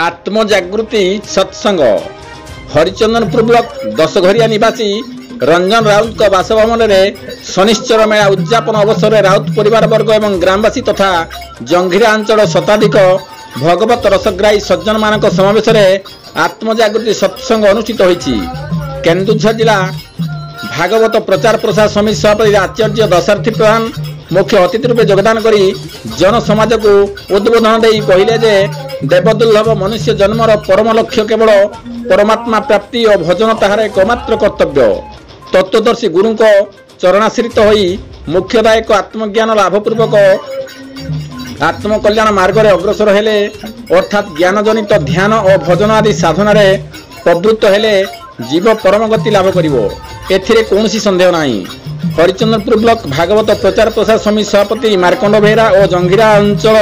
आत्मजागृति सत्संग हरिचंदनपुर ब्लॉक दशघरिया निवासी रंजन राउत बासभवन में शनिश्चर मेला उद्यापन अवसर में राउत परिवार वर्ग एवं ग्रामवासी तथा जंघिरा अंचल शताधिक भगवत रसग्राही सज्जन मान समावेश में आत्मजागृति सत्संग अनुष्ठित होईछि। केन्दुझर जिला भागवत प्रचार प्रसार समिति सभापति आचार्य दशार्थी प्रधान मुख्य अतिथि रूपे योगदान करी जन समाज को उद्बोधन दे कहले जे देवदुर्लभ मनुष्य जन्मर परम लक्ष्य केवल परमात्मा प्राप्ति और भजन ताहार एकमात्र कर्तव्य। तत्वदर्शी गुरु को चरणाश्रित होई मुख्यदायक आत्मज्ञान लाभपूर्वक आत्मकल्याण मार्ग में अग्रसर हेले अर्थात ज्ञानजनित ध्यान और भजन आदि साधन प्रवृत्त हेले जीव परम गति लाभ करिवो, एथिरे कोनोसी संदेह नाही। हरिचंदनपुर ब्लॉक भागवत प्रचार प्रसार समिति सभापति मार्कंड बेहरा और जंघिरा अंचल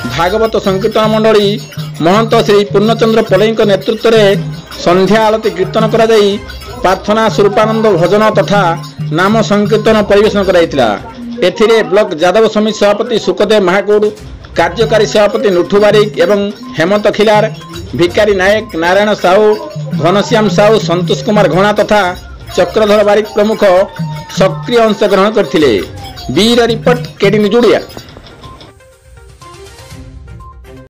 भागवत संकीर्तन मंडली महंत श्री पूर्णचंद्र पलई नेतृत्व में संध्या आलती कीर्तन करा जाई प्रार्थना स्वरूपानंद भजन तथा नाम संकीर्तन परिवेशन कराइतिला। एथिरे ब्लॉक यादव समिति सभापति सुखदेव महाकुड़, कार्यकारी सभापति नुठू बारिक एवं हेमंत खिलार, भिकारी नायक, नारायण साहू, घनश्याम साहू, संतोष कुमार घणा तथा चक्रधर बारिक प्रमुख सक्रिय अंशग्रहण करथिले। बीर रिपोर्ट केडी निजुड़िया।